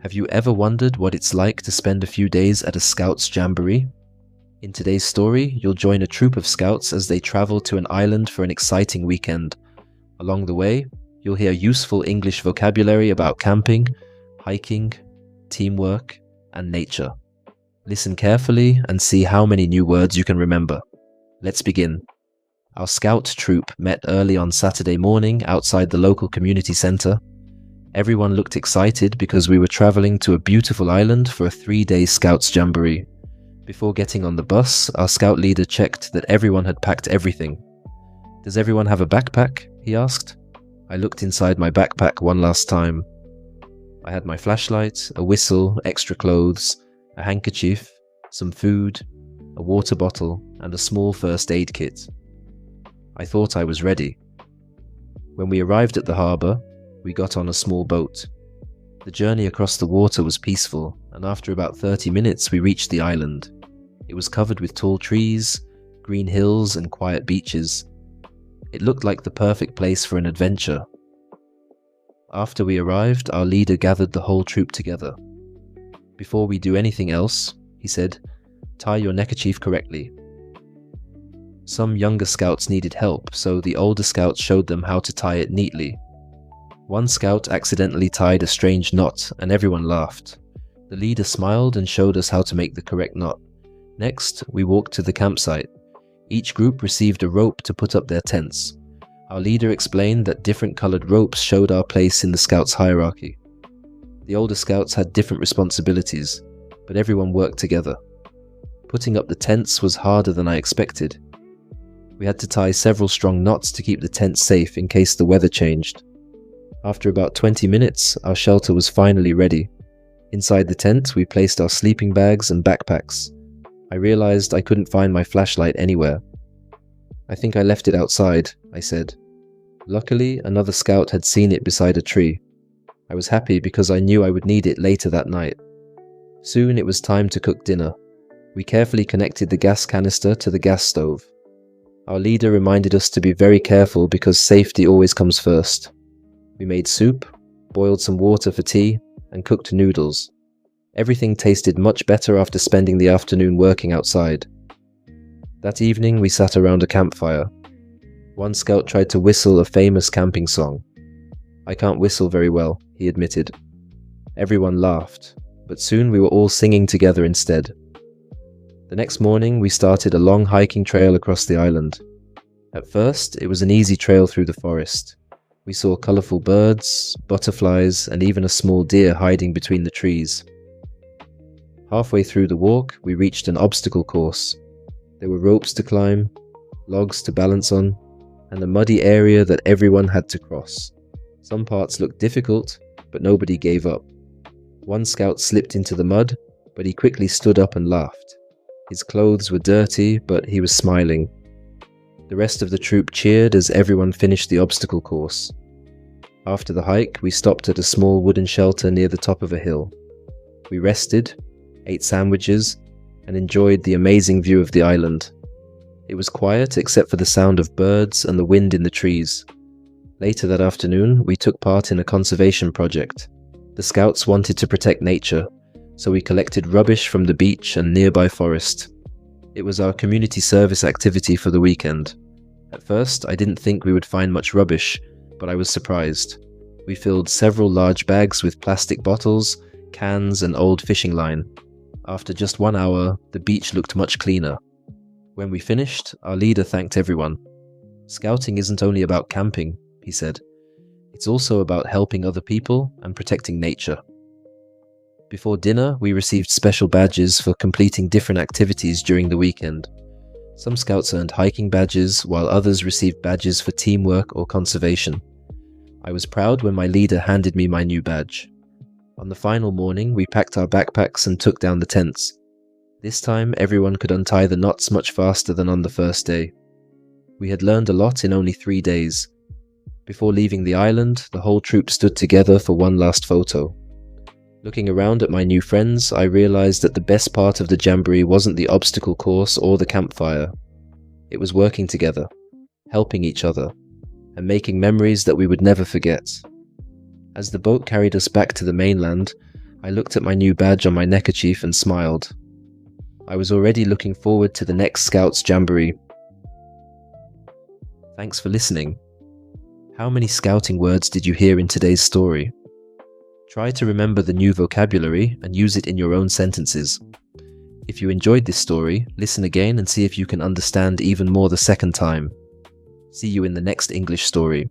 Have you ever wondered what it's like to spend a few days at a Scouts Jamboree? In today's story, you'll join a troop of Scouts as they travel to an island for an exciting weekend. Along the way, you'll hear useful English vocabulary about camping, hiking, teamwork, and nature. Listen carefully and see how many new words you can remember. Let's begin. Our Scout troop met early on Saturday morning outside the local community center. Everyone looked excited because we were traveling to a beautiful island for a 3-day Scouts Jamboree. Before getting on the bus, our Scout leader checked that everyone had packed everything. "Does everyone have a backpack?" he asked. I looked inside my backpack one last time. I had my flashlight, a whistle, extra clothes, a handkerchief, some food, a water bottle, and a small first aid kit. I thought I was ready. When we arrived at the harbour, we got on a small boat. The journey across the water was peaceful, and after about 30 minutes we reached the island. It was covered with tall trees, green hills, and quiet beaches. It looked like the perfect place for an adventure. After we arrived, our leader gathered the whole troop together. "Before we do anything else," he said, "tie your neckerchief correctly." Some younger Scouts needed help, so the older Scouts showed them how to tie it neatly. One Scout accidentally tied a strange knot, and everyone laughed. The leader smiled and showed us how to make the correct knot. Next, we walked to the campsite. Each group received a rope to put up their tents. Our leader explained that different colored ropes showed our place in the Scouts hierarchy. The older Scouts had different responsibilities, but everyone worked together. Putting up the tents was harder than I expected. We had to tie several strong knots to keep the tent safe in case the weather changed. After about 20 minutes, our shelter was finally ready. Inside the tent, we placed our sleeping bags and backpacks. I realized I couldn't find my flashlight anywhere. "I think I left it outside," I said. Luckily, another Scout had seen it beside a tree. I was happy because I knew I would need it later that night. Soon it was time to cook dinner. We carefully connected the gas canister to the gas stove. Our leader reminded us to be very careful because safety always comes first. We made soup, boiled some water for tea, and cooked noodles. Everything tasted much better after spending the afternoon working outside. That evening we sat around a campfire. One Scout tried to whistle a famous camping song. "I can't whistle very well," he admitted. Everyone laughed, but soon we were all singing together instead. The next morning we started a long hiking trail across the island. At first, it was an easy trail through the forest. We saw colorful birds, butterflies, and even a small deer hiding between the trees. Halfway through the walk, we reached an obstacle course. There were ropes to climb, logs to balance on, and a muddy area that everyone had to cross. Some parts looked difficult, but nobody gave up. One Scout slipped into the mud, but he quickly stood up and laughed. His clothes were dirty, but he was smiling. The rest of the troop cheered as everyone finished the obstacle course. After the hike, we stopped at a small wooden shelter near the top of a hill. We rested, ate sandwiches, and enjoyed the amazing view of the island. It was quiet except for the sound of birds and the wind in the trees. Later that afternoon, we took part in a conservation project. The Scouts wanted to protect nature, so we collected rubbish from the beach and nearby forest. It was our community service activity for the weekend. At first, I didn't think we would find much rubbish, but I was surprised. We filled several large bags with plastic bottles, cans, and old fishing line. After just 1 hour, the beach looked much cleaner. When we finished, our leader thanked everyone. "Scouting isn't only about camping," he said. "It's also about helping other people and protecting nature." Before dinner, we received special badges for completing different activities during the weekend. Some Scouts earned hiking badges, while others received badges for teamwork or conservation. I was proud when my leader handed me my new badge. On the final morning, we packed our backpacks and took down the tents. This time, everyone could untie the knots much faster than on the first day. We had learned a lot in only 3 days. Before leaving the island, the whole troop stood together for one last photo. Looking around at my new friends, I realized that the best part of the Jamboree wasn't the obstacle course or the campfire. It was working together, helping each other, and making memories that we would never forget. As the boat carried us back to the mainland, I looked at my new badge on my neckerchief and smiled. I was already looking forward to the next Scouts Jamboree. Thanks for listening. How many scouting words did you hear in today's story? Try to remember the new vocabulary and use it in your own sentences. If you enjoyed this story, listen again and see if you can understand even more the second time. See you in the next English story.